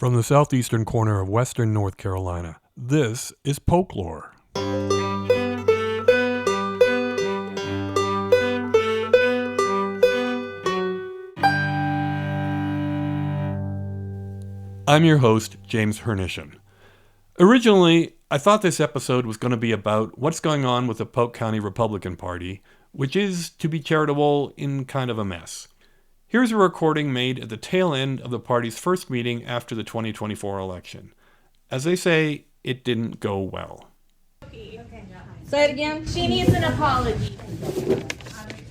From the southeastern corner of western North Carolina, this is Folklore. I'm your host, James Hernishan. Originally, I thought this episode was going to be about what's going on with the Polk County Republican Party, which is, to be charitable, in kind of a mess. Here's a recording made at the tail end of the party's first meeting after the 2024 election. As they say, it didn't go well. Say it again. She needs an apology.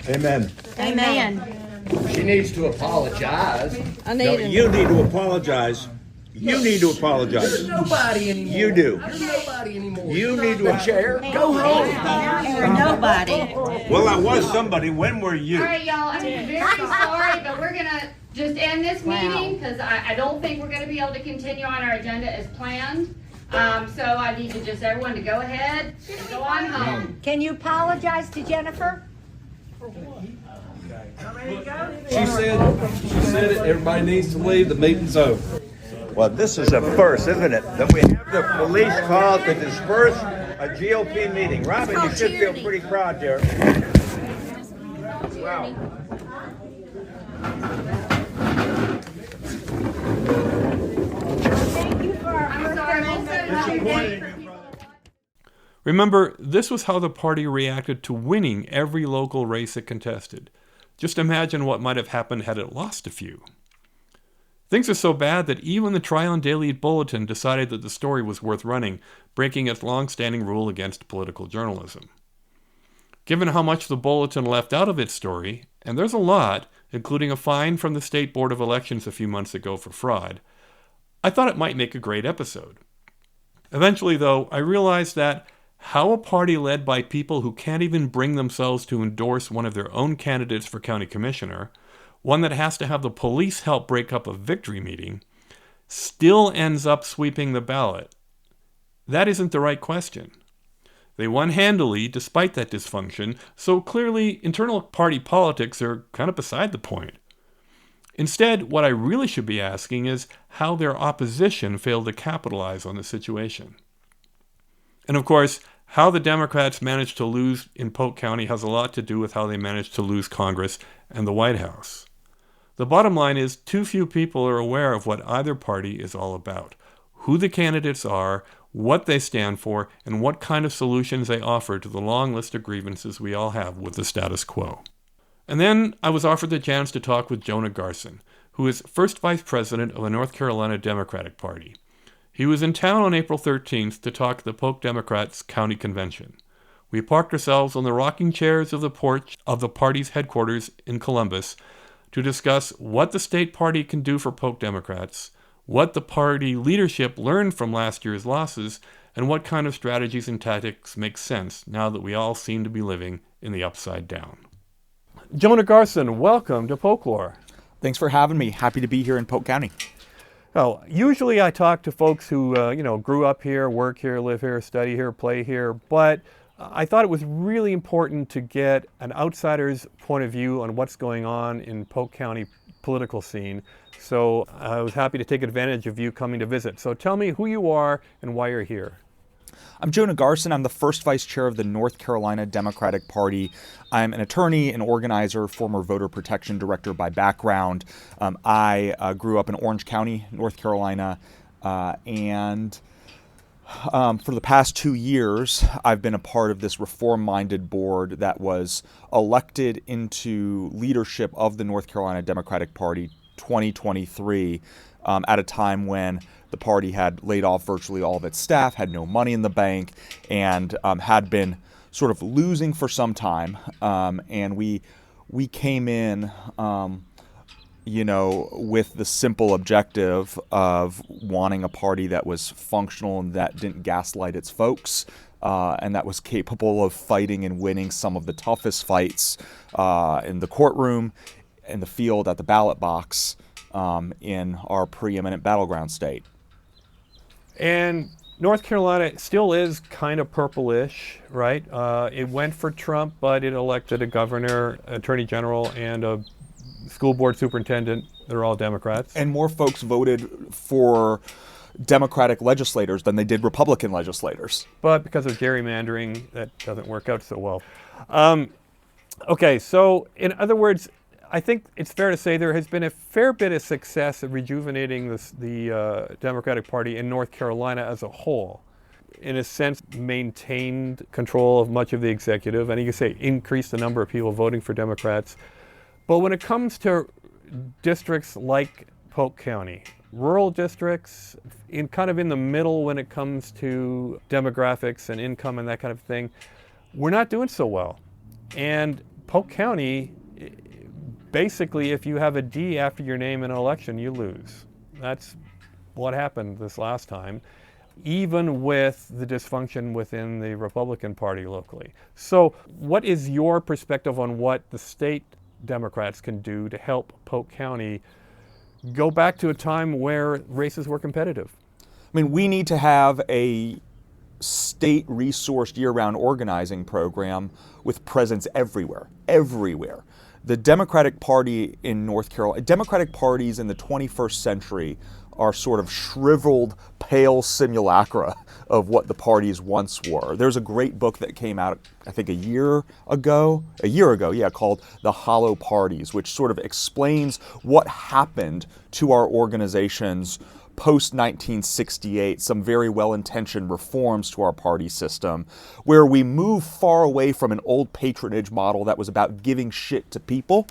Amen. Amen. She needs to apologize. You need to apologize. You need to apologize. There's nobody anymore. You do. There's nobody anymore. You need to. Chair, go home. There's nobody. Well, I was somebody. When were you? All right, y'all, I'm very sorry, but we're going to just end this meeting because I don't think we're going to be able to continue on our agenda as planned. So I need to just everyone to go ahead and go on home. Can you apologize to Jennifer? She said it. Everybody needs to leave. The meeting's over. Well, this is a first, isn't it? That we have the police called to disperse a GOP meeting. Robin, you should feel pretty proud there. Wow. I'm sorry. Remember, this was how the party reacted to winning every local race it contested. Just imagine what might have happened had it lost a few. Things are so bad that even the Tryon Daily Bulletin decided that the story was worth running, breaking its long-standing rule against political journalism. Given how much the Bulletin left out of its story, and there's a lot, including a fine from the State Board of Elections a few months ago for fraud, I thought it might make a great episode. Eventually, though, I realized that how a party led by people who can't even bring themselves to endorse one of their own candidates for county commissioner, one that has to have the police help break up a victory meeting, still ends up sweeping the ballot. That isn't the right question. They won handily despite that dysfunction, so clearly internal party politics are kind of beside the point. Instead, what I really should be asking is how their opposition failed to capitalize on the situation. And of course, how the Democrats managed to lose in Polk County has a lot to do with how they managed to lose Congress and the White House. The bottom line is too few people are aware of what either party is all about, who the candidates are, what they stand for, and what kind of solutions they offer to the long list of grievances we all have with the status quo. And then I was offered the chance to talk with Jonah Garson, who is first vice president of the North Carolina Democratic Party. He was in town on April 13th to talk at the Polk Democrats County Convention. We parked ourselves on the rocking chairs of the porch of the party's headquarters in Columbus to discuss what the state party can do for Polk Democrats, what the party leadership learned from last year's losses, and what kind of strategies and tactics make sense now that we all seem to be living in the upside down. Jonah Garson, welcome to Folklore. Thanks for having me. Happy to be here in Polk County. Well, usually I talk to folks who, grew up here, work here, live here, study here, play here, but I thought it was really important to get an outsider's point of view on what's going on in Polk County political scene. So I was happy to take advantage of you coming to visit. So tell me who you are and why you're here. I'm Jonah Garson. I'm the first vice chair of the North Carolina Democratic Party. I'm an attorney, an organizer, former voter protection director by background. I grew up in Orange County, North Carolina, and for the past 2 years, I've been a part of this reform-minded board that was elected into leadership of the North Carolina Democratic Party 2023 at a time when the party had laid off virtually all of its staff, had no money in the bank, and had been sort of losing for some time. And we came in with the simple objective of wanting a party that was functional and that didn't gaslight its folks, and that was capable of fighting and winning some of the toughest fights in the courtroom, in the field, at the ballot box, in our preeminent battleground state. And North Carolina still is kind of purplish, right? It went for Trump, but it elected a governor, attorney general, and a school board superintendent They're all Democrats. And more folks voted for Democratic legislators than they did Republican legislators. But because of gerrymandering, that doesn't work out so well. Okay, so in other words, I think it's fair to say there has been a fair bit of success at rejuvenating the Democratic Party in North Carolina as a whole. In a sense, maintained control of much of the executive, and you can say increased the number of people voting for Democrats. But when it comes to districts like Polk County, rural districts, in the middle when it comes to demographics and income and that kind of thing, we're not doing so well. And Polk County, basically, if you have a D after your name in an election, you lose. That's what happened this last time, even with the dysfunction within the Republican Party locally. So what is your perspective on what the state Democrats can do to help Polk County go back to a time where races were competitive? I mean, we need to have a state resourced year-round organizing program with presence everywhere. The Democratic Party in North Carolina, Democratic parties in the 21st century are sort of shriveled, pale simulacra of what the parties once were. There's a great book that came out, I think a year ago, called The Hollow Parties, which sort of explains what happened to our organizations post-1968, some very well-intentioned reforms to our party system, where we moved far away from an old patronage model that was about giving shit to people.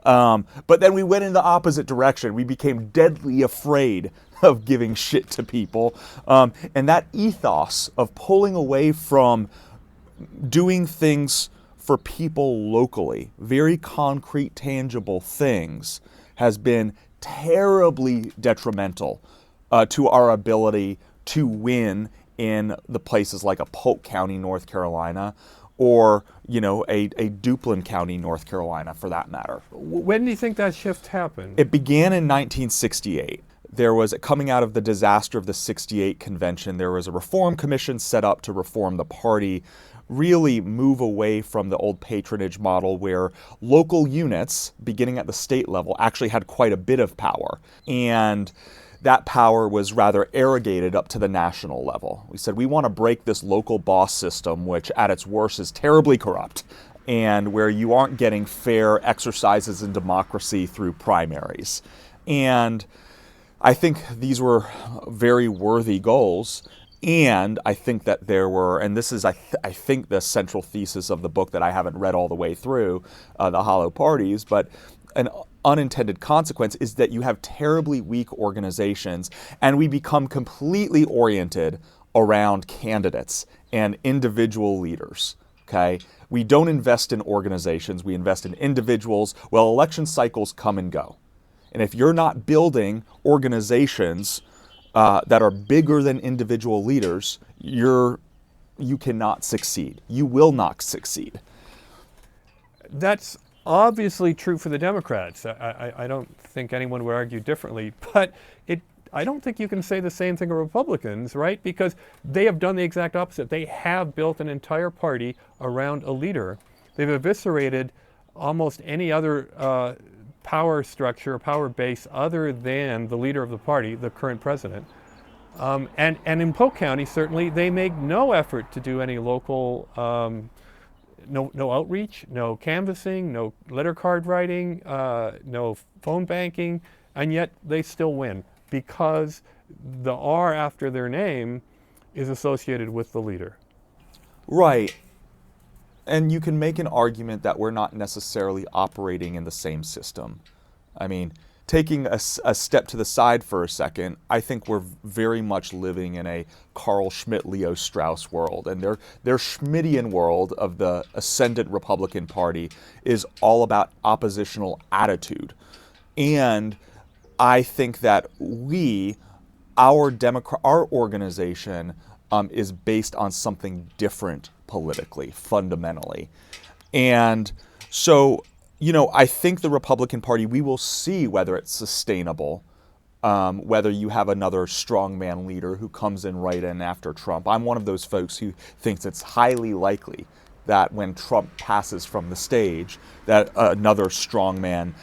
But then we went in the opposite direction. We became deadly afraid of giving shit to people. And that ethos of pulling away from doing things for people locally, very concrete, tangible things, has been terribly detrimental to our ability to win in the places like a Polk County, North Carolina, or a Duplin County, North Carolina, for that matter. When do you think that shift happened? It began in 1968. There was, coming out of the disaster of the 68 convention, there was a reform commission set up to reform the party, really move away from the old patronage model where local units, beginning at the state level, actually had quite a bit of power. And that power was rather arrogated up to the national level. We said, we want to break this local boss system, which at its worst is terribly corrupt, and where you aren't getting fair exercises in democracy through primaries. And I think these were very worthy goals. And I think that there were, and this is, I think, the central thesis of the book that I haven't read all the way through, The Hollow Parties, but an unintended consequence is that you have terribly weak organizations, and we become completely oriented around candidates and individual leaders. Okay? We don't invest in organizations, we invest in individuals. Well, election cycles come and go. And if you're not building organizations that are bigger than individual leaders, you cannot succeed. You will not succeed. That's obviously true for the Democrats. I don't think anyone would argue differently, but I don't think you can say the same thing of Republicans, right? Because they have done the exact opposite. They have built an entire party around a leader. They've eviscerated almost any other power structure, power base other than the leader of the party, the current president. And in Polk County, certainly, they make no effort to do any local no outreach, no canvassing, no letter card writing, no phone banking, and yet they still win because the R after their name is associated with the leader. Right. And you can make an argument that we're not necessarily operating in the same system. I mean, taking a step to the side for a second, I think we're very much living in a Carl Schmitt, Leo Strauss world. And their Schmittian world of the ascendant Republican Party is all about oppositional attitude. And I think that our organization is based on something different politically, fundamentally. And so, I think the Republican Party, we will see whether it's sustainable, whether you have another strongman leader who comes in right in after Trump. I'm one of those folks who thinks it's highly likely that when Trump passes from the stage, that another strongman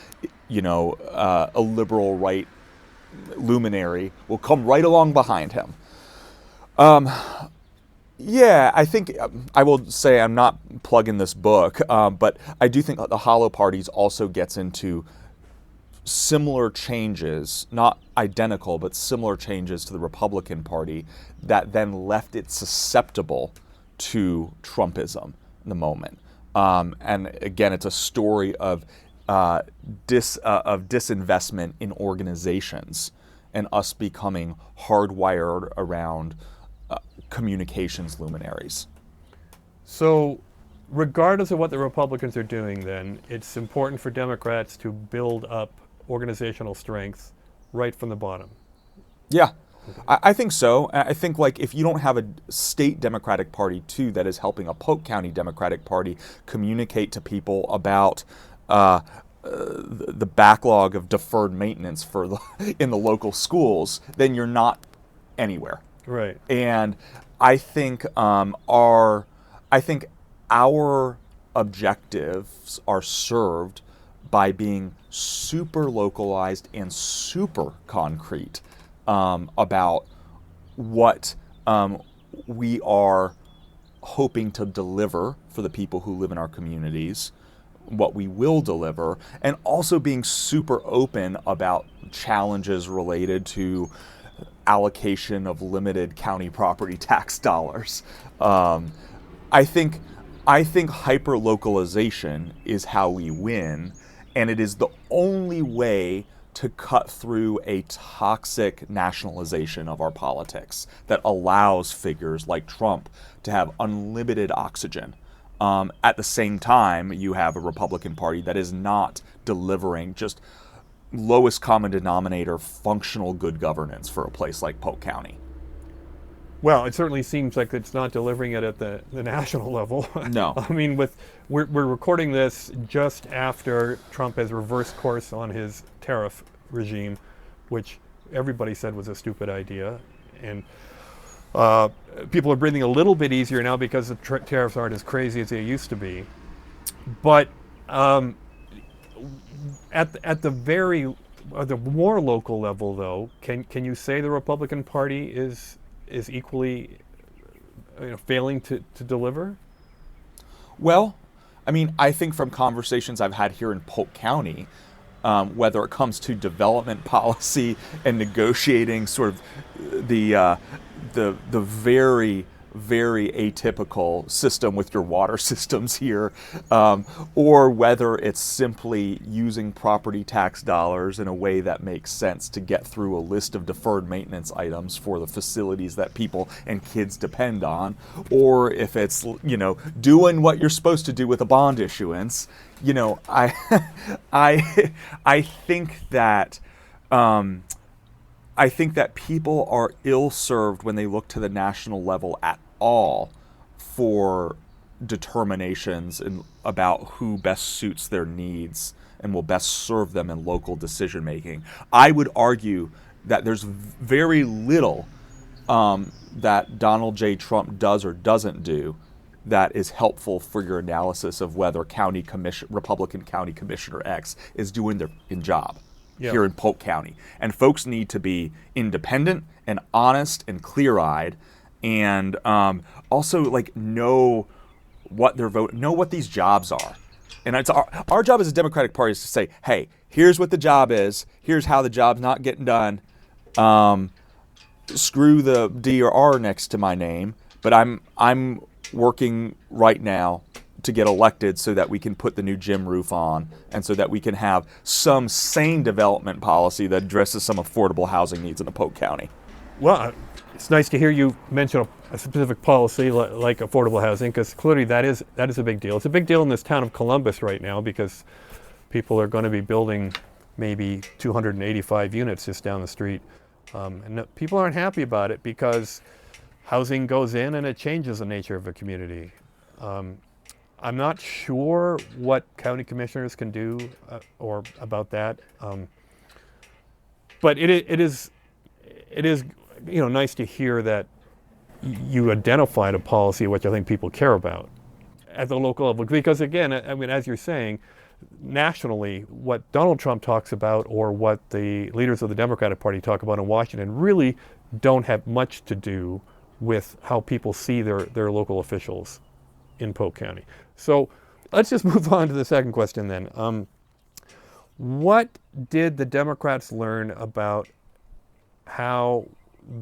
a liberal right luminary will come right along behind him. Yeah, I think I will say I'm not plugging this book, but I do think the Hollow Parties also gets into similar changes, not identical, but similar changes to the Republican Party that then left it susceptible to Trumpism in the moment. And again, it's a story of disinvestment in organizations and us becoming hardwired around communications luminaries. So, regardless of what the Republicans are doing, then, it's important for Democrats to build up organizational strength right from the bottom. Yeah, I think so. I think like if you don't have a state Democratic Party too that is helping a Polk County Democratic Party communicate to people about the backlog of deferred maintenance in the local schools, then you're not anywhere. Right. And I think our objectives are served by being super localized and super concrete about what we are hoping to deliver for the people who live in our communities, what we will deliver, and also being super open about challenges related to allocation of limited county property tax dollars. I think hyper-localization is how we win, and it is the only way to cut through a toxic nationalization of our politics that allows figures like Trump to have unlimited oxygen. At the same time, you have a Republican Party that is not delivering just lowest common denominator functional good governance for a place like Polk County. Well, it certainly seems like it's not delivering it at the national level. No. I mean, we're recording this just after Trump has reversed course on his tariff regime, which everybody said was a stupid idea. And people are breathing a little bit easier now because the tariffs aren't as crazy as they used to be. But at the more local level, though, can you say the Republican Party is equally failing to deliver? Well, I mean, I think from conversations I've had here in Polk County, whether it comes to development policy and negotiating sort of the very, very atypical system with your water systems here, or whether it's simply using property tax dollars in a way that makes sense to get through a list of deferred maintenance items for the facilities that people and kids depend on, or if it's, doing what you're supposed to do with a bond issuance. I think that people are ill-served when they look to the national level at all for determinations about who best suits their needs and will best serve them in local decision-making. I would argue that there's very little that Donald J. Trump does or doesn't do that is helpful for your analysis of whether Republican County Commissioner X is doing their job. Yep. Here in Polk County. And folks need to be independent and honest and clear-eyed, and also know what they're voting, know what these jobs are. And it's our job as a Democratic Party is to say, hey, here's what the job is, here's how the job's not getting done. Screw the D or R next to my name, but I'm working right now to get elected so that we can put the new gym roof on and so that we can have some sane development policy that addresses some affordable housing needs in the Polk County. Well, it's nice to hear you mention a specific policy like affordable housing, because clearly that is a big deal. It's a big deal in this town of Columbus right now because people are going to be building maybe 285 units just down the street. And people aren't happy about it because housing goes in and it changes the nature of a community. I'm not sure what county commissioners can do or about that, but it is nice to hear that you identified a policy which I think people care about at the local level. Because again, I mean, as you're saying, nationally, what Donald Trump talks about or what the leaders of the Democratic Party talk about in Washington really don't have much to do with how people see their local officials in Polk County. So let's just move on to the second question then. What did the Democrats learn about how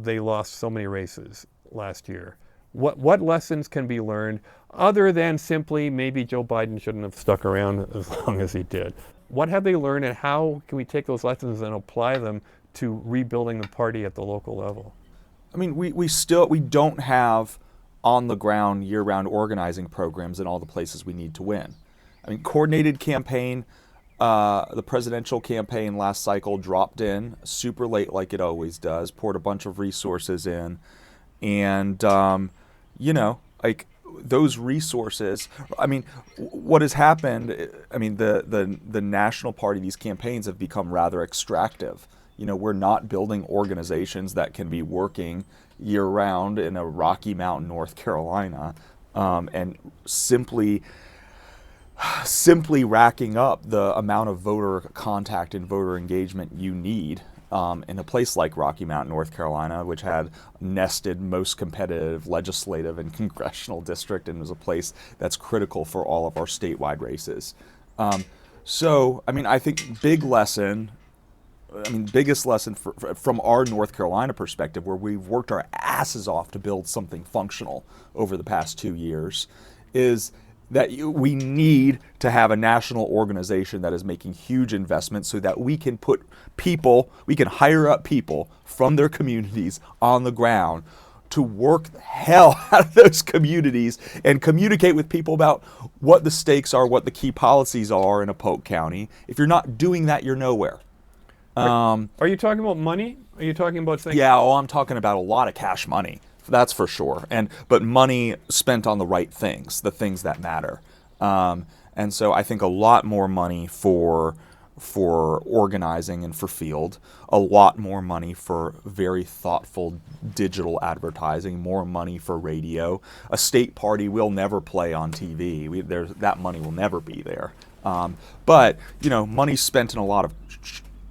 they lost so many races last year? What lessons can be learned other than simply maybe Joe Biden shouldn't have stuck around as long as he did? What have they learned, and how can we take those lessons and apply them to rebuilding the party at the local level? I mean, we don't have on the ground year-round organizing programs in all the places we need to win. I mean, coordinated campaign, the presidential campaign last cycle dropped in super late like it always does, poured a bunch of resources in, and like those resources, I mean, what has happened, I mean, the national party, these campaigns have become rather extractive. We're not building organizations that can be working year-round in a Rocky Mountain, North Carolina, and simply racking up the amount of voter contact and voter engagement you need in a place like Rocky Mountain, North Carolina, which had nested most competitive legislative and congressional district and was a place that's critical for all of our statewide races. So, I mean, I think biggest lesson from our North Carolina perspective, where we've worked our asses off to build something functional over the past 2 years, is that we need to have a national organization that is making huge investments so that we can hire up people from their communities on the ground to work the hell out of those communities and communicate with people about what the stakes are, what the key policies are in a Polk County. If you're not doing that, you're nowhere. Are you talking about money? Are you talking about things? Yeah, I'm talking about a lot of cash money. That's for sure. But money spent on the right things, the things that matter. And so I think a lot more money for organizing and for field, a lot more money for very thoughtful digital advertising, more money for radio. A state party will never play on TV. That money will never be there. But money spent in a lot of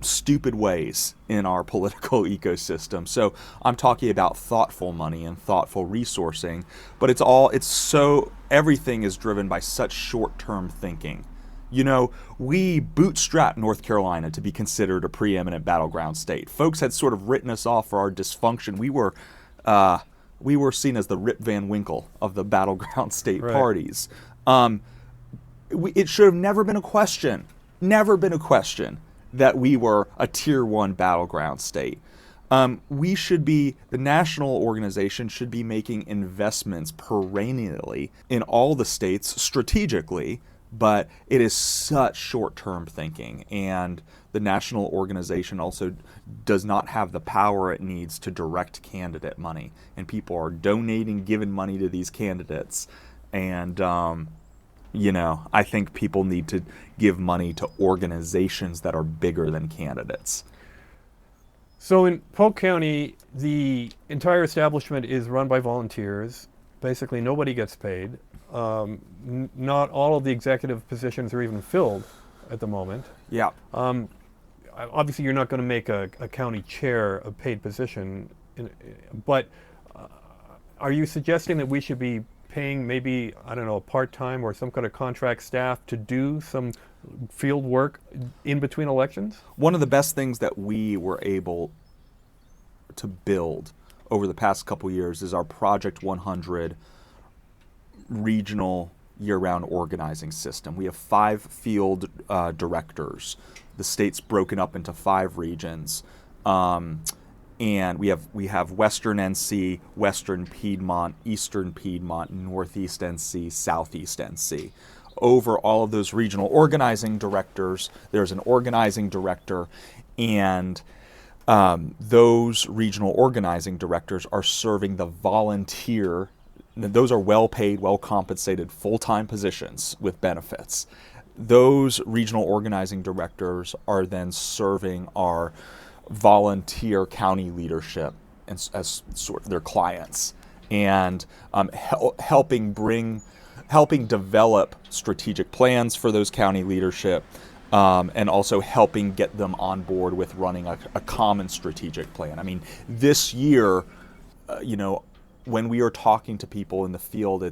stupid ways in our political ecosystem. So I'm talking about thoughtful money and thoughtful resourcing, but everything is driven by such short-term thinking. We bootstrapped North Carolina to be considered a preeminent battleground state. Folks had sort of written us off for our dysfunction. We were seen as the Rip Van Winkle of the battleground state parties. It should have never been a question that we were a tier 1 battleground state. The national organization should be making investments perennially in all the states strategically, but it is such short-term thinking, and the national organization also does not have the power it needs to direct candidate money, and people are giving money to these candidates, and I think people need to give money to organizations that are bigger than candidates. So in Polk County, the entire establishment is run by volunteers. Basically, nobody gets paid. Not all of the executive positions are even filled at the moment. Yeah. Obviously, you're not going to make a county chair a paid position, but are you suggesting that we should be paying maybe, I don't know, a part-time or some kind of contract staff to do some field work in between elections? One of the best things that we were able to build over the past couple years is our Project 100 regional year-round organizing system. We have 5 field directors. The state's broken up into 5 regions. And we have Western NC, Western Piedmont, Eastern Piedmont, Northeast NC, Southeast NC. Over all of those regional organizing directors, there's an organizing director, and those regional organizing directors are serving the volunteer. Those are well-paid, well-compensated, full-time positions with benefits. Those regional organizing directors are then serving our volunteer county leadership as sort of their clients, and helping bring helping develop strategic plans for those county leadership, and also helping get them on board with running a common strategic plan. I mean, this year, when we are talking to people in the field,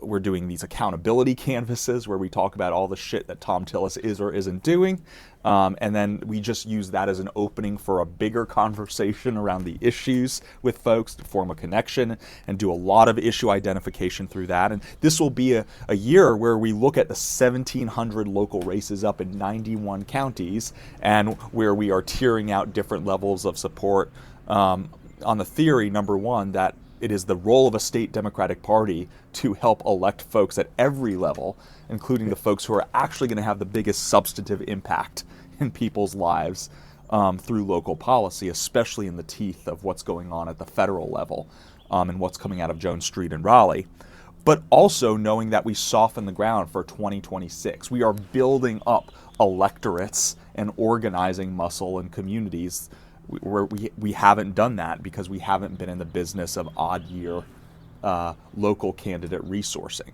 we're doing these accountability canvases where we talk about all the shit that Tom Tillis is or isn't doing. And then we just use that as an opening for a bigger conversation around the issues with folks to form a connection and do a lot of issue identification through that. And this will be a year where we look at the 1,700 local races up in 91 counties and where we are tiering out different levels of support on the theory, number one, that it is the role of a state Democratic Party to help elect folks at every level, including the folks who are actually going to have the biggest substantive impact in people's lives through local policy, especially in the teeth of what's going on at the federal level and what's coming out of Jones Street and Raleigh. But also knowing that we soften the ground for 2026. We are building up electorates and organizing muscle in communities where we haven't done that because we haven't been in the business of odd year local candidate resourcing.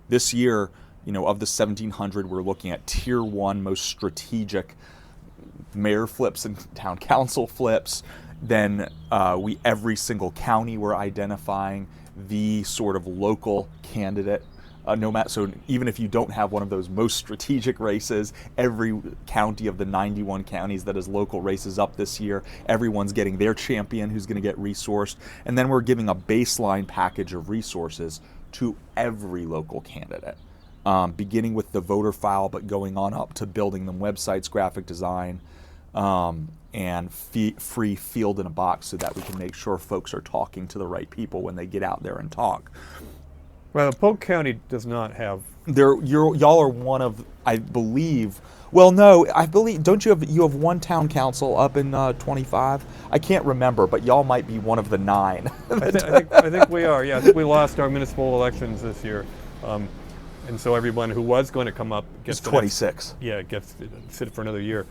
This year, of the 1,700, we're looking at tier one most strategic mayor flips and town council flips. Then every single county we're identifying the sort of local candidate. So even if you don't have one of those most strategic races, every county of the 91 counties that is local races up this year, everyone's getting their champion who's going to get resourced. And then we're giving a baseline package of resources to every local candidate, beginning with the voter file, but going on up to building them websites, graphic design, and free field in a box so that we can make sure folks are talking to the right people when they get out there and talk. Well, Polk County does not have. Y'all are one of, I believe. Well, no, I believe. Don't you have one town council up in 25? I can't remember, but y'all might be one of the 9. I think we are. Yeah, I think we lost our municipal elections this year, and so everyone who was going to come up gets 26. Gets to sit for another year.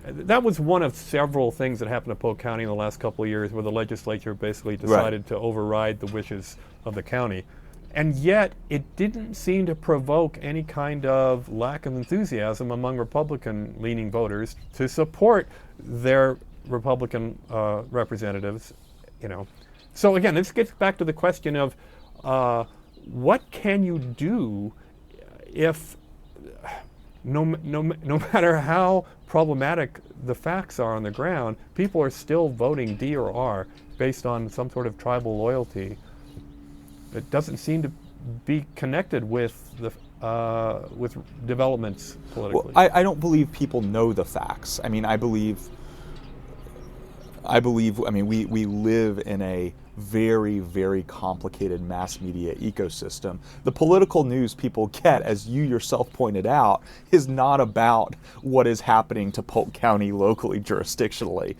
That was one of several things that happened to Polk County in the last couple of years, where the legislature basically decided to override the wishes of the county. And yet, it didn't seem to provoke any kind of lack of enthusiasm among Republican-leaning voters to support their Republican representatives. So again, this gets back to the question of what can you do if no matter how problematic the facts are on the ground, people are still voting D or R based on some sort of tribal loyalty. It doesn't seem to be connected with with developments politically. Well, I don't believe people know the facts. I mean, I believe. I mean, we live in a very, very complicated mass media ecosystem. The political news people get, as you yourself pointed out, is not about what is happening to Polk County locally, jurisdictionally.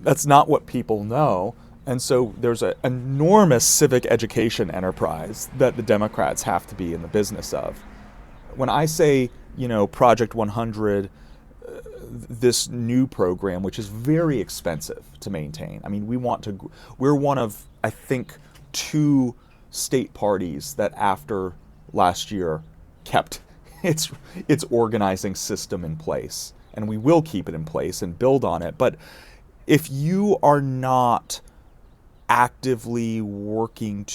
That's not what people know. And so there's an enormous civic education enterprise that the Democrats have to be in the business of. When I say, Project 100, this new program, which is very expensive to maintain. I mean, we're one of, I think, 2 state parties that after last year kept its organizing system in place. And we will keep it in place and build on it. But if you are not actively working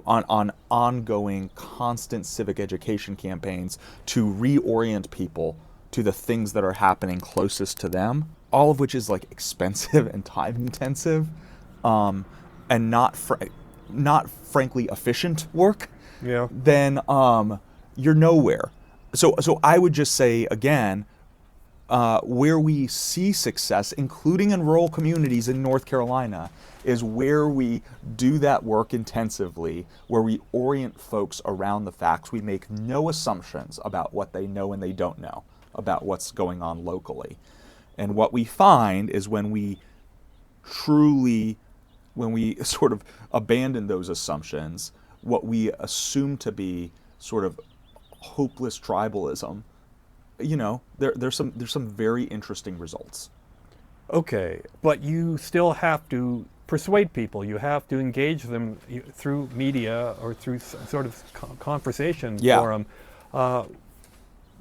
on ongoing, constant civic education campaigns to reorient people to the things that are happening closest to them, all of which is expensive and time intensive, and not frankly efficient work, then you're nowhere. So I would just say again, where we see success, including in rural communities in North Carolina, is where we do that work intensively, where we orient folks around the facts. We make no assumptions about what they know and they don't know about what's going on locally. And what we find is when we sort of abandon those assumptions, what we assume to be sort of hopeless tribalism, there's some very interesting results. Okay, but you still have to persuade people. You have to engage them through media or through some sort of conversation forum.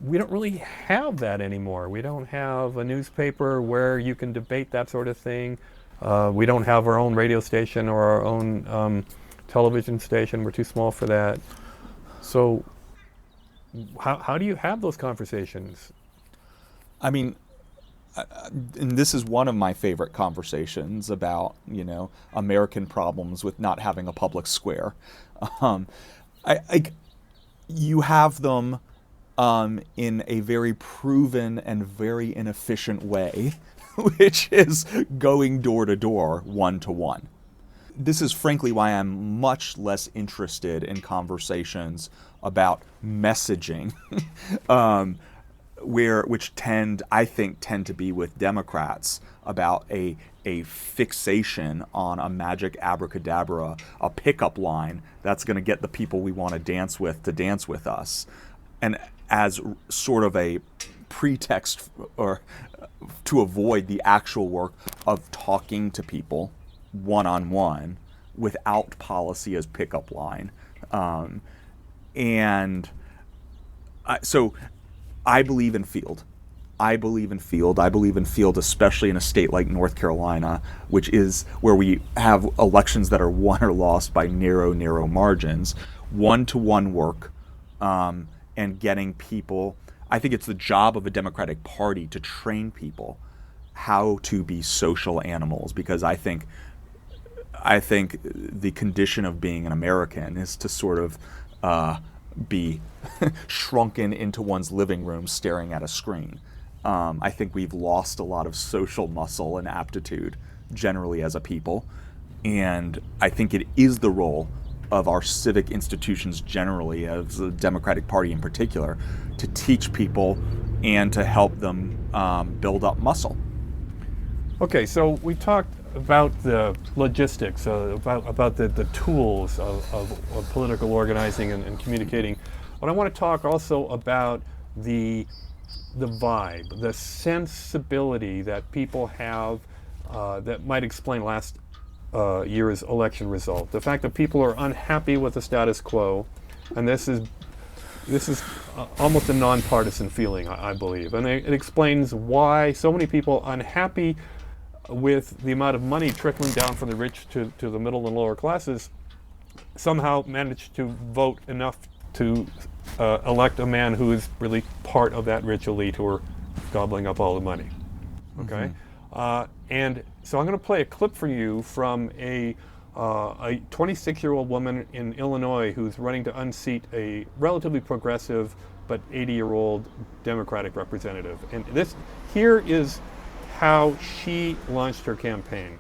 We don't really have that anymore. We don't have a newspaper where you can debate that sort of thing. We don't have our own radio station or our own television station. We're too small for that. So how do you have those conversations? I mean, and this is one of my favorite conversations about, American problems with not having a public square. You have them in a very proven and very inefficient way, which is going door to door, one to one. This is frankly why I'm much less interested in conversations about messaging, which I think tend to be with Democrats about a fixation on a magic abracadabra, a pickup line that's going to get the people we want to dance with us. And as sort of a pretext or to avoid the actual work of talking to people one-on-one without policy as pickup line. So I believe in field. I believe in field, especially in a state like North Carolina, which is where we have elections that are won or lost by narrow margins. One-to-one work, and getting people. I think it's the job of a Democratic Party to train people how to be social animals, because I think the condition of being an American is to sort of be shrunken into one's living room staring at a screen. I think we've lost a lot of social muscle and aptitude generally as a people, and I think it is the role of our civic institutions generally, as the Democratic Party in particular, to teach people and to help them build up muscle. Okay, so we talked about the logistics, about the tools of political organizing and communicating. But I want to talk also about the vibe, the sensibility that people have that might explain last year's election result. The fact that people are unhappy with the status quo, and this is almost a nonpartisan feeling, I believe, and it explains why so many people unhappy with the amount of money trickling down from the rich to the middle and lower classes somehow managed to vote enough to elect a man who is really part of that rich elite who are gobbling up all the money. Okay. And so I'm going to play a clip for you from a 26-year-old woman in Illinois who's running to unseat a relatively progressive but 80-year-old Democratic representative. And here is how she launched her campaign.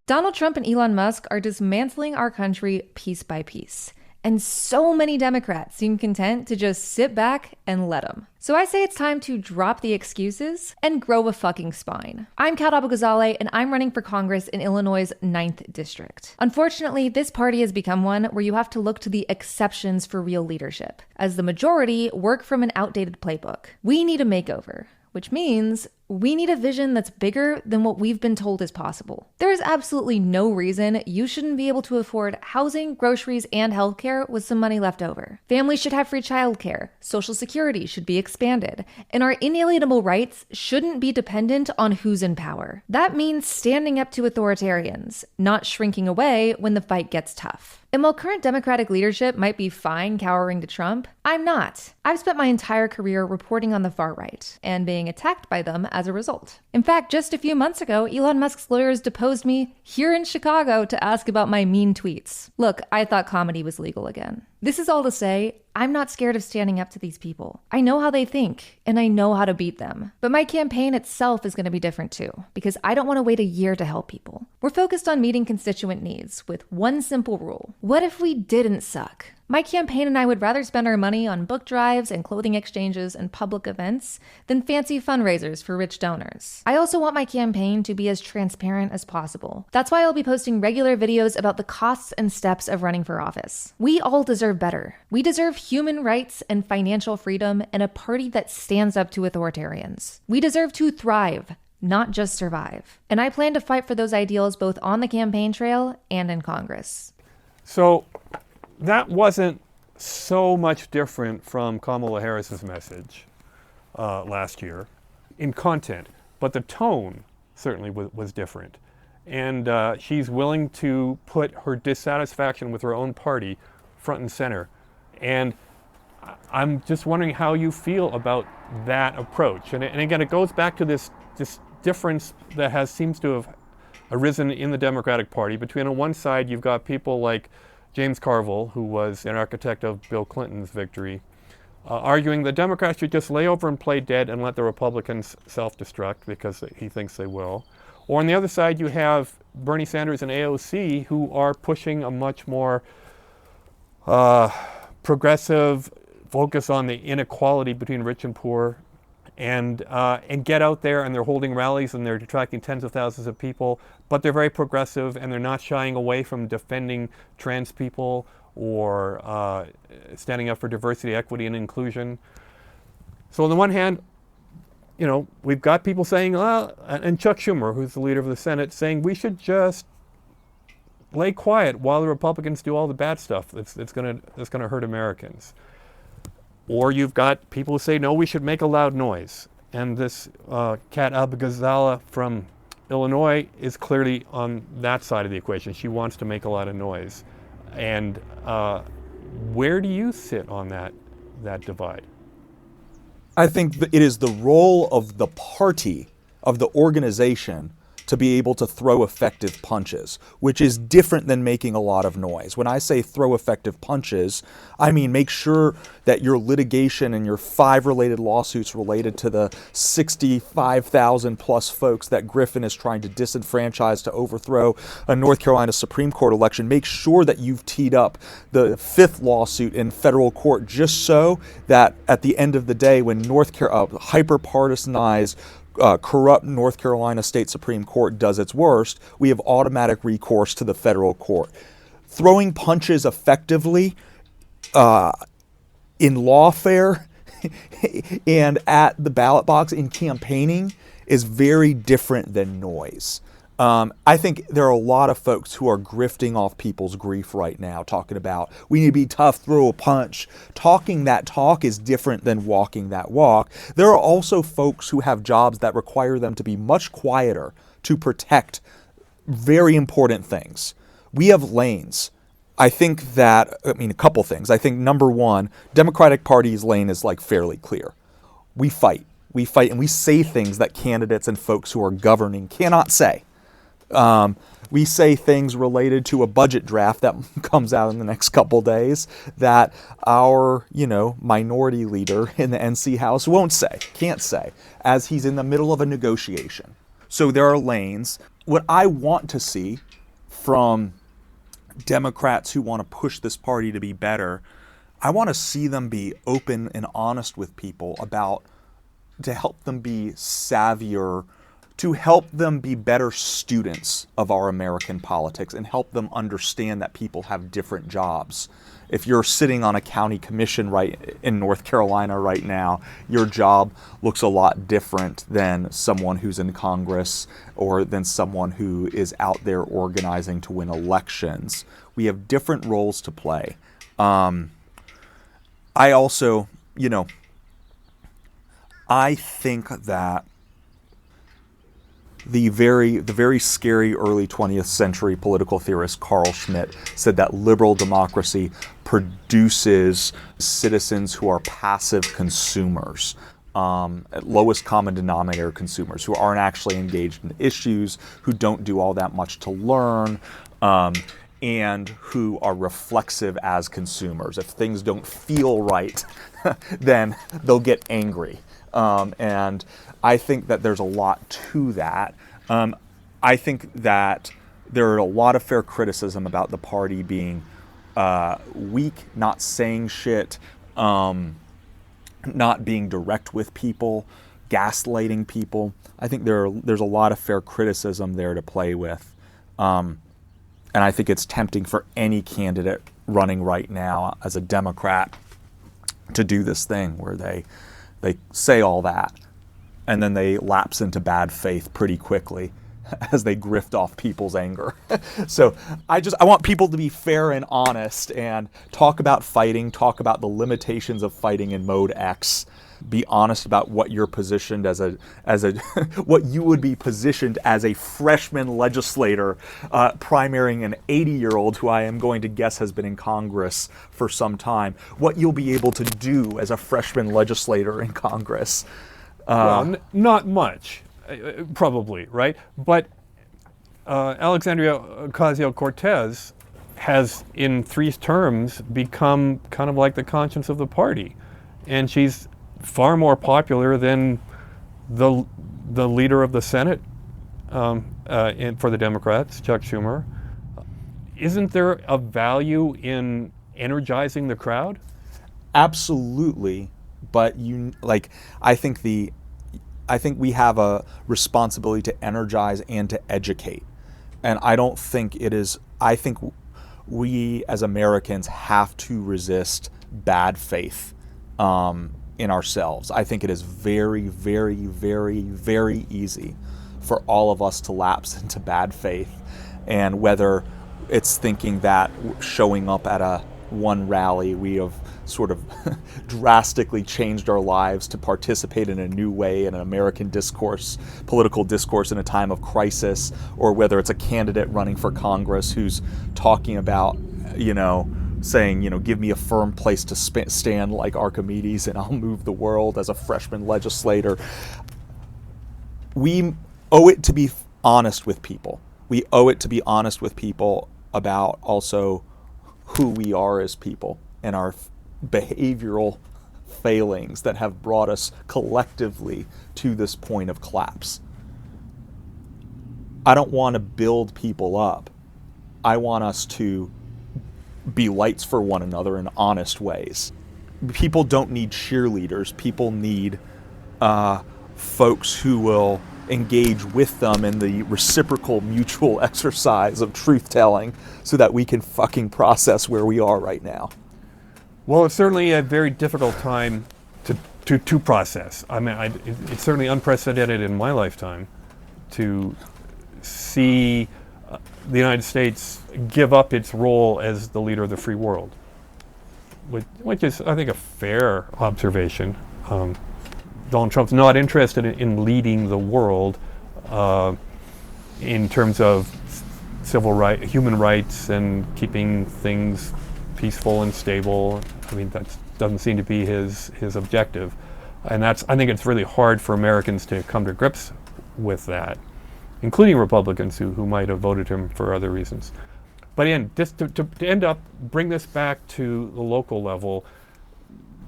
Donald Trump and Elon Musk are dismantling our country piece by piece. And so many Democrats seem content to just sit back and let them. So I say it's time to drop the excuses and grow a fucking spine. I'm Kat Abou-Ghazaleh, and I'm running for Congress in Illinois' 9th District. Unfortunately, this party has become one where you have to look to the exceptions for real leadership, as the majority work from an outdated playbook. We need a makeover, which means we need a vision that's bigger than what we've been told is possible. There is absolutely no reason you shouldn't be able to afford housing, groceries, and healthcare with some money left over. Families should have free childcare, Social Security should be expanded, and our inalienable rights shouldn't be dependent on who's in power. That means standing up to authoritarians, not shrinking away when the fight gets tough. And while current Democratic leadership might be fine cowering to Trump, I'm not. I've spent my entire career reporting on the far right and being attacked by them as a result. In fact, just a few months ago, Elon Musk's lawyers deposed me here in Chicago to ask about my mean tweets. Look, I thought comedy was legal again. This is all to say, I'm not scared of standing up to these people. I know how they think, and I know how to beat them. But my campaign itself is going to be different too, because I don't want to wait a year to help people. We're focused on meeting constituent needs with one simple rule. What if we didn't suck? My campaign and I would rather spend our money on book drives and clothing exchanges and public events than fancy fundraisers for rich donors. I also want my campaign to be as transparent as possible. That's why I'll be posting regular videos about the costs and steps of running for office. We all deserve better. We deserve human rights and financial freedom and a party that stands up to authoritarians. We deserve to thrive, not just survive. And I plan to fight for those ideals both on the campaign trail and in Congress. So that wasn't so much different from Kamala Harris's message last year in content, but the tone certainly was different. And she's willing to put her dissatisfaction with her own party front and center. And I'm just wondering how you feel about that approach. And again, it goes back to this difference that seems to have arisen in the Democratic Party. Between on one side, you've got people like James Carville, who was an architect of Bill Clinton's victory, arguing the Democrats should just lay over and play dead and let the Republicans self-destruct because he thinks they will. Or on the other side, you have Bernie Sanders and AOC, who are pushing a much more progressive focus on the inequality between rich and poor, and get out there, and they're holding rallies and they're attracting tens of thousands of people, but they're very progressive and they're not shying away from defending trans people or standing up for diversity, equity, and inclusion. So on the one hand, you know, we've got people saying, and Chuck Schumer, who's the leader of the Senate, saying we should just lay quiet while the Republicans do all the bad stuff that's going to hurt Americans. Or you've got people who say, no, we should make a loud noise. And this Kat Abou-Ghazala from Illinois is clearly on that side of the equation. She wants to make a lot of noise. And where do you sit on that divide? I think that it is the role of the party, of the organization, to be able to throw effective punches, which is different than making a lot of noise. When I say throw effective punches, I mean make sure that your litigation and your 5 related lawsuits related to the 65,000 plus folks that Griffin is trying to disenfranchise to overthrow a North Carolina Supreme Court election, make sure that you've teed up the 5th lawsuit in federal court, just so that at the end of the day, when hyper-partisanized corrupt North Carolina State Supreme Court does its worst, we have automatic recourse to the federal court. Throwing punches effectively in lawfare and at the ballot box in campaigning is very different than noise. I think there are a lot of folks who are grifting off people's grief right now, talking about we need to be tough, throw a punch. Talking that talk is different than walking that walk. There are also folks who have jobs that require them to be much quieter to protect very important things. We have lanes. I think a couple things. I think number one, Democratic Party's lane is like fairly clear. We fight and we say things that candidates and folks who are governing cannot say. We say things related to a budget draft that comes out in the next couple days that our, minority leader in the NC House can't say, as he's in the middle of a negotiation. So there are lanes. What I want to see from Democrats who want to push this party to be better, I want to see them be open and honest with people to help them be savvier, to help them be better students of our American politics and help them understand that people have different jobs. If you're sitting on a county commission right in North Carolina right now, your job looks a lot different than someone who's in Congress or than someone who is out there organizing to win elections. We have different roles to play. I also, I think that the very scary early 20th century political theorist Carl Schmitt said that liberal democracy produces citizens who are passive consumers, at lowest common denominator consumers, who aren't actually engaged in issues, who don't do all that much to learn, and who are reflexive as consumers. If things don't feel right, then they'll get angry. And I think that there's a lot to that. I think that there are a lot of fair criticism about the party being weak, not saying shit, not being direct with people, gaslighting people. I think there's a lot of fair criticism there to play with. And I think it's tempting for any candidate running right now as a Democrat to do this thing where they say all that and then they lapse into bad faith pretty quickly as they grift off people's anger. So I want people to be fair and honest and talk about fighting, talk about the limitations of fighting in Mode X. Be honest about what you're positioned as a what you would be positioned as a freshman legislator, primarying an 80-year-old who I am going to guess has been in Congress for some time. What you'll be able to do as a freshman legislator in Congress. Well, not much, probably, right? But Alexandria Ocasio-Cortez has, in 3 terms, become kind of like the conscience of the party, and she's far more popular than the leader of the Senate for the Democrats, Chuck Schumer. Isn't there a value in energizing the crowd? Absolutely, but I think we have a responsibility to energize and to educate, and I don't think it is. I think we as Americans have to resist bad faith in ourselves. I think it is very, very, very, very easy for all of us to lapse into bad faith, and whether it's thinking that showing up at one rally we have sort of drastically changed our lives to participate in a new way in an American discourse, political discourse in a time of crisis, or whether it's a candidate running for Congress who's talking about, saying, give me a firm place to stand like Archimedes and I'll move the world as a freshman legislator. We owe it to be honest with people. We owe it to be honest with people about also who we are as people and our behavioral failings that have brought us collectively to this point of collapse. I don't want to build people up. I want us to be lights for one another in honest ways. People don't need cheerleaders. People need folks who will engage with them in the reciprocal mutual exercise of truth-telling so that we can fucking process where we are right now. Well, it's certainly a very difficult time to process. I mean, it's certainly unprecedented in my lifetime to see the United States give up its role as the leader of the free world, which is, I think, a fair observation. Donald Trump's not interested in leading the world in terms of human rights and keeping things peaceful and stable. I mean, that doesn't seem to be his objective. And I think it's really hard for Americans to come to grips with that, including Republicans who might have voted him for other reasons. But again, just to bring this back to the local level,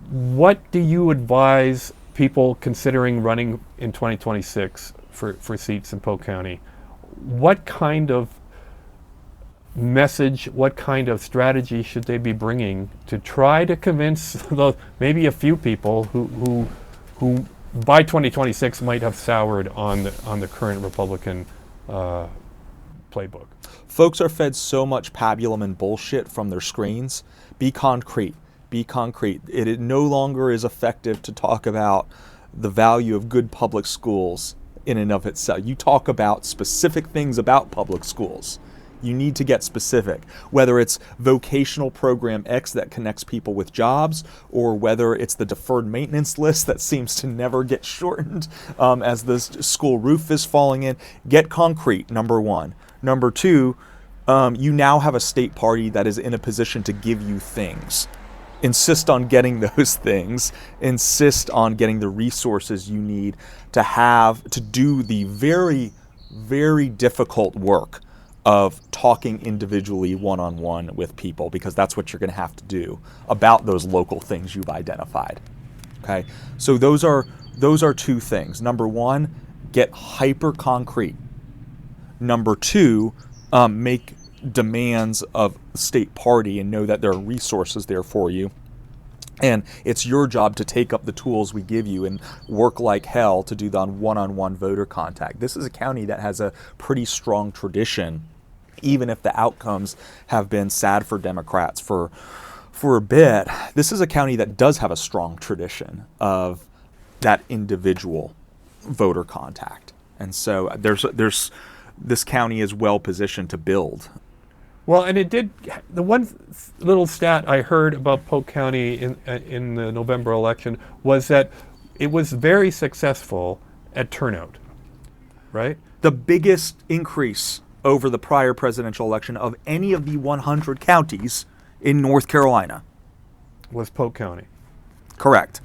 what do you advise people considering running in 2026 for seats in Polk County? What kind of message, what kind of strategy should they be bringing to try to convince maybe a few people who by 2026 might have soured on the current Republican playbook? Folks are fed so much pabulum and bullshit from their screens. Be concrete. Be concrete. It no longer is effective to talk about the value of good public schools in and of itself. You talk about specific things about public schools. You need to get specific, whether it's vocational program X that connects people with jobs, or whether it's the deferred maintenance list that seems to never get shortened as the school roof is falling in. Get concrete, number one. Number two, you now have a state party that is in a position to give you things. Insist on getting those things. Insist on getting the resources you need to do the very, very difficult work of talking individually one-on-one with people, because that's what you're going to have to do about those local things you've identified. Okay, so those are 2 things. Number one, get hyper concrete. Number two, make demands of the state party and know that there are resources there for you. And it's your job to take up the tools we give you and work like hell to do the one-on-one voter contact. This is a county that has a pretty strong tradition, even if the outcomes have been sad for Democrats for a bit. This is a county that does have a strong tradition of that individual voter contact. And so there's this county is well positioned to build. Well, and it did. The one little stat I heard about Polk County in the November election was that it was very successful at turnout, right? The biggest increase over the prior presidential election of any of the 100 counties in North Carolina Was Polk County. Correct.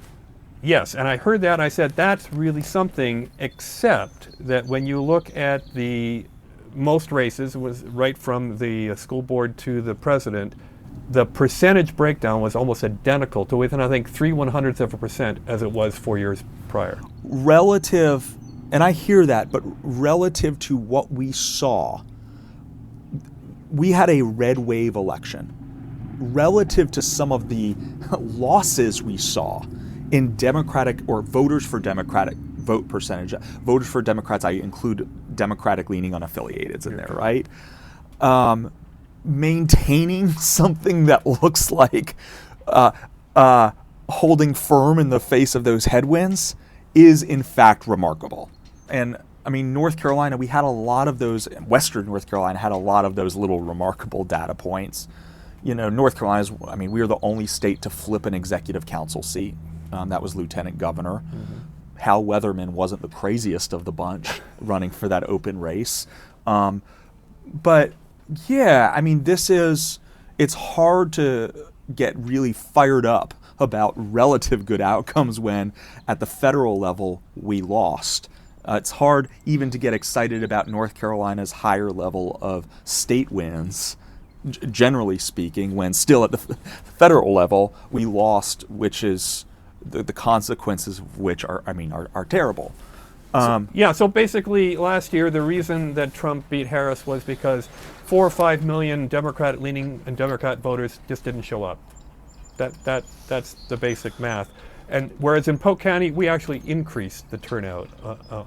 Yes, and I heard that. I said that's really something. Except that when you look at the most races, was right from the school board to the president, the percentage breakdown was almost identical to within, I think, 0.03% as it was 4 years prior. Relative, and I hear that, but relative to what we saw, we had a red wave election. Relative to some of the losses we saw in Democratic or voters for Democratic vote percentage, voters for Democrats, I include Democratic leaning unaffiliateds in there, right? Maintaining something that looks like holding firm in the face of those headwinds is in fact remarkable. And I mean, North Carolina, we had a lot of those, Western North Carolina had a lot of those little remarkable data points. You know, North Carolina's, I mean, we were the only state to flip an executive council seat. That was lieutenant governor. Mm-hmm. Hal Weatherman wasn't the craziest of the bunch running for that open race. But yeah, I mean, it's hard to get really fired up about relative good outcomes when at the federal level we lost. It's hard even to get excited about North Carolina's higher level of state wins, generally speaking, when still at the federal level we lost, which is the consequences of which are terrible. So basically last year the reason that Trump beat Harris was because 4 or 5 million Democrat-leaning and Democrat voters just didn't show up. That's the basic math. And whereas in Polk County we actually increased the turnout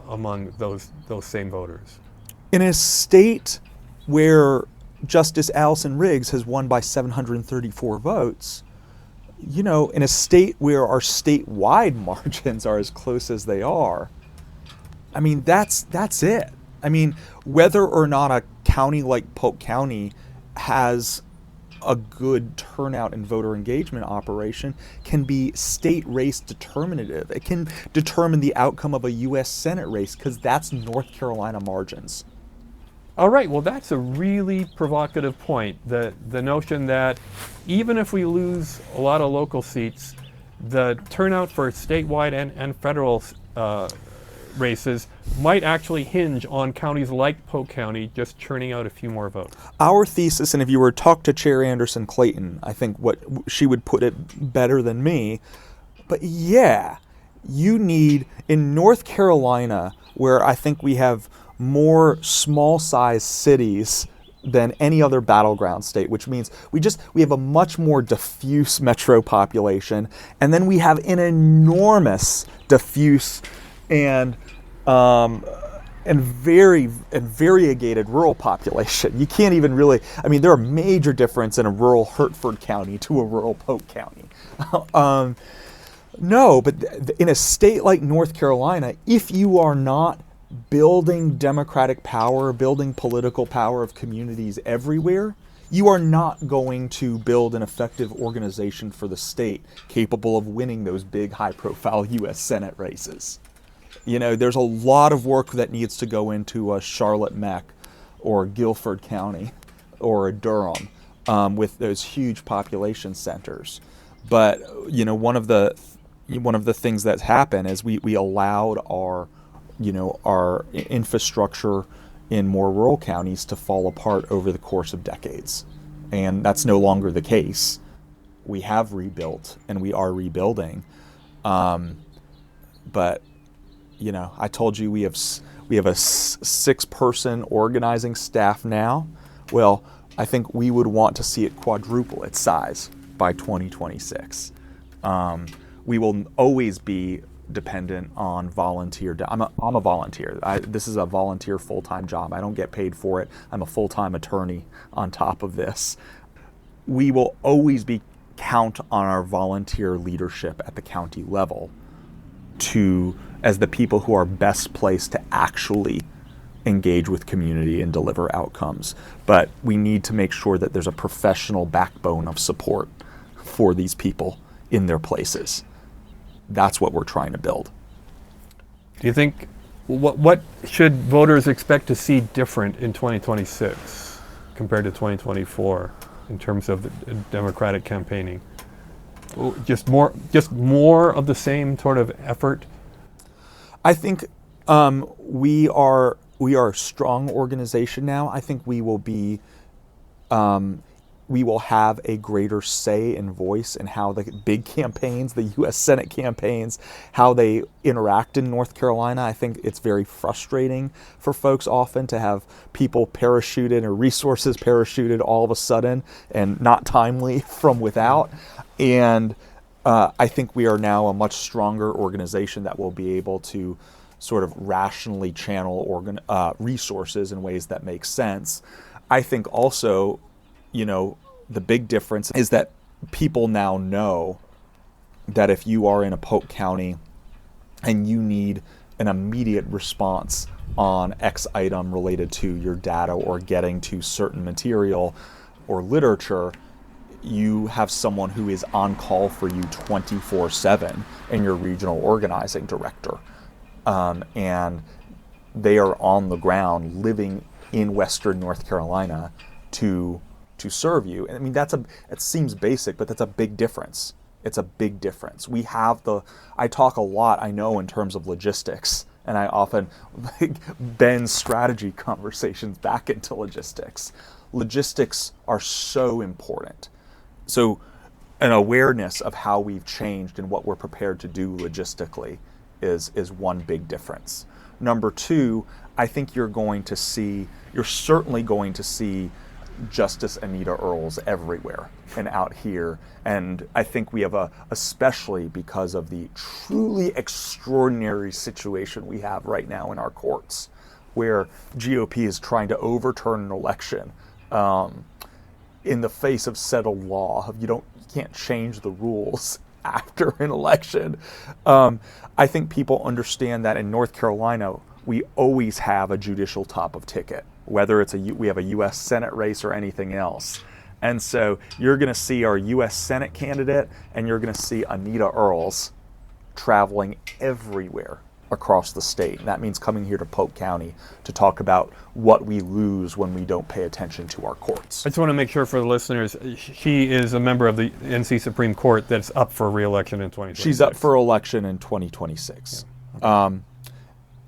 among those same voters. In a state where Justice Allison Riggs has won by 734 votes, you know, in a state where our statewide margins are as close as they are, I mean, that's it. I mean, whether or not a county like Polk County has a good turnout and voter engagement operation can be state race determinative. It can determine the outcome of a U.S. Senate race because that's North Carolina margins. All right, well, that's a really provocative point. The notion that even if we lose a lot of local seats, the turnout for statewide and federal races might actually hinge on counties like Polk County just churning out a few more votes. Our thesis, and if you were to talk to Chair Anderson Clayton, I think what she would put it better than me, but yeah, you need, in North Carolina, where I think we have more small-sized cities than any other battleground state, which means we have a much more diffuse metro population, and then we have an enormous diffuse and variegated rural population. You can't even really, I mean, there are major difference in a rural Hertford County to a rural Polk County. No, but in a state like North Carolina, if you are not building democratic power, building political power of communities everywhere, you are not going to build an effective organization for the state capable of winning those big, high-profile U.S. Senate races. You know, there's a lot of work that needs to go into a Charlotte Meck or Guilford County or a Durham with those huge population centers. But, you know, one of the things that's happened is we allowed our infrastructure in more rural counties to fall apart over the course of decades. And that's no longer the case. We have rebuilt and we are rebuilding. But, you know, I told you we have a 6-person organizing staff now. Well, I think we would want to see it quadruple its size by 2026. We will always be dependent on volunteer. I'm a volunteer. This is a volunteer full-time job. I don't get paid for it. I'm a full-time attorney on top of this. We will always count on our volunteer leadership at the county level. as the people who are best placed to actually engage with community and deliver outcomes. But we need to make sure that there's a professional backbone of support for these people in their places. That's what we're trying to build. Do you think, what should voters expect to see different in 2026 compared to 2024 in terms of the Democratic campaigning? Just more of the same sort of effort? I think we are a strong organization now. I think we will have a greater say and voice in how the big campaigns, the U.S. Senate campaigns, how they interact in North Carolina. I think it's very frustrating for folks often to have people parachuted or resources parachuted all of a sudden and not timely from without. And I think we are now a much stronger organization that will be able to sort of rationally channel resources in ways that make sense. I think also, the big difference is that people now know that if you are in a Polk County and you need an immediate response on X item related to your data or getting to certain material or literature, you have someone who is on call for you 24/7 in your regional organizing director. And they are on the ground living in Western North Carolina to serve you. And I mean, it seems basic, but that's a big difference. It's a big difference. I talk a lot, I know, in terms of logistics, and I often bend strategy conversations back into logistics. Logistics are so important. So an awareness of how we've changed and what we're prepared to do logistically is one big difference. Number two, I think you're certainly going to see Justice Anita Earls everywhere and out here. And I think we have especially because of the truly extraordinary situation we have right now in our courts, where GOP is trying to overturn an election in the face of settled law. You can't change the rules after an election. I think people understand that in North Carolina, we always have a judicial top of ticket, whether we have a U.S. Senate race or anything else. And so you're going to see our U.S. Senate candidate and you're going to see Anita Earls traveling everywhere across the state. And that means coming here to Polk County to talk about what we lose when we don't pay attention to our courts. I just want to make sure for the listeners, she is a member of the NC Supreme Court that's up for re-election in 2026. She's up for election in 2026. Yeah. Okay.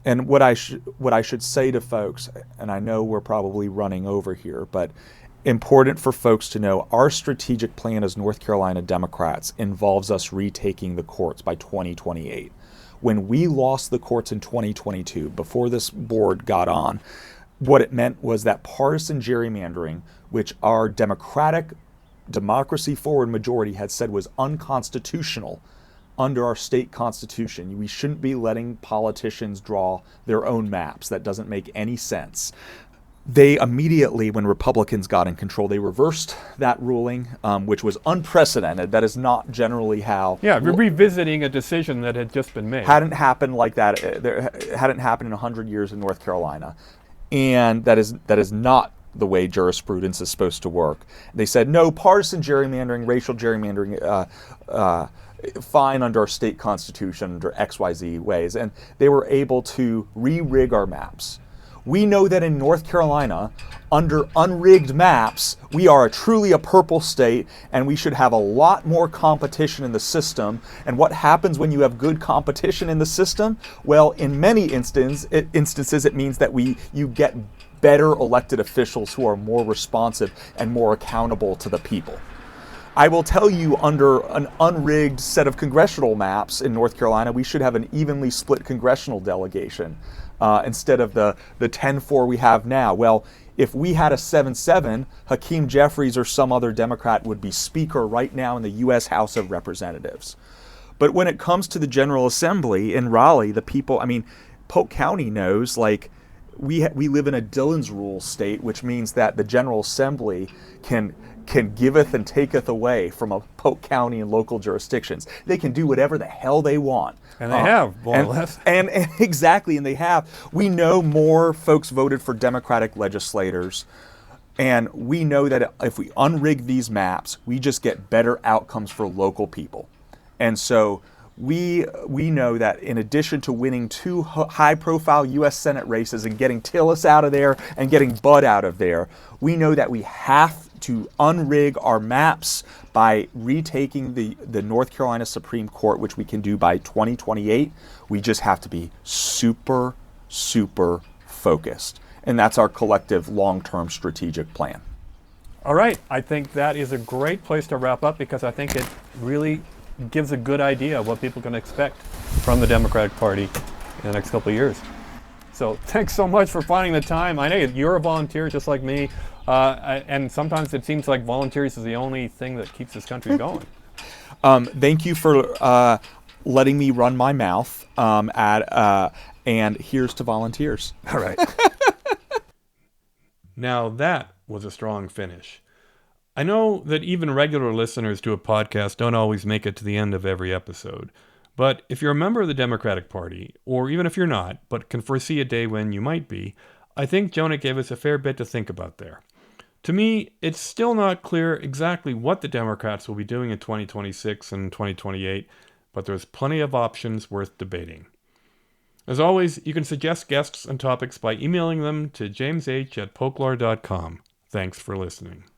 And what I should say to folks, and I know we're probably running over here, but important for folks to know, our strategic plan as North Carolina Democrats involves us retaking the courts by 2028. When we lost the courts in 2022, before this board got on, what it meant was that partisan gerrymandering, which our democracy-forward majority had said was unconstitutional under our state constitution. We shouldn't be letting politicians draw their own maps. That doesn't make any sense. They immediately, when Republicans got in control, they reversed that ruling, which was unprecedented. That is not generally how... Yeah, we're revisiting a decision that had just been made. Hadn't happened like that. Hadn't happened in 100 years in North Carolina. And that is not the way jurisprudence is supposed to work. They said, no, partisan gerrymandering, racial gerrymandering, fine under our state constitution, under XYZ ways. And they were able to re-rig our maps. We know that in North Carolina, under unrigged maps, we are truly a purple state, and we should have a lot more competition in the system. And what happens when you have good competition in the system? Well, in many instances, it means that you get better elected officials who are more responsive and more accountable to the people. I will tell you, under an unrigged set of congressional maps in North Carolina, we should have an evenly split congressional delegation. Instead of the 10-4 we have now. Well, if we had a 7-7, Hakeem Jeffries or some other Democrat would be Speaker right now in the U.S. House of Representatives. But when it comes to the General Assembly in Raleigh, the people, Polk County knows, we live in a Dillon's rule state, which means that the General Assembly can giveth and taketh away from a Polk County and local jurisdictions. They can do whatever the hell they want. And they have, more or less. And exactly, and they have. We know more folks voted for Democratic legislators, and we know that if we unrig these maps, we just get better outcomes for local people. And so we know that in addition to winning 2 high-profile U.S. Senate races and getting Tillis out of there and getting Budd out of there, we know that we have to unrig our maps by retaking the North Carolina Supreme Court, which we can do by 2028. We just have to be super, super focused. And that's our collective long-term strategic plan. All right. I think that is a great place to wrap up, because I think it really gives a good idea of what people can expect from the Democratic Party in the next couple of years. So thanks so much for finding the time. I know you're a volunteer just like me, and sometimes it seems like volunteers is the only thing that keeps this country going. Thank you for letting me run my mouth, and here's to volunteers. All right. Now that was a strong finish. I know that even regular listeners to a podcast don't always make it to the end of every episode. But if you're a member of the Democratic Party, or even if you're not, but can foresee a day when you might be, I think Jonah gave us a fair bit to think about there. To me, it's still not clear exactly what the Democrats will be doing in 2026 and 2028, but there's plenty of options worth debating. As always, you can suggest guests and topics by emailing them to jamesh@polklore.com. Thanks for listening.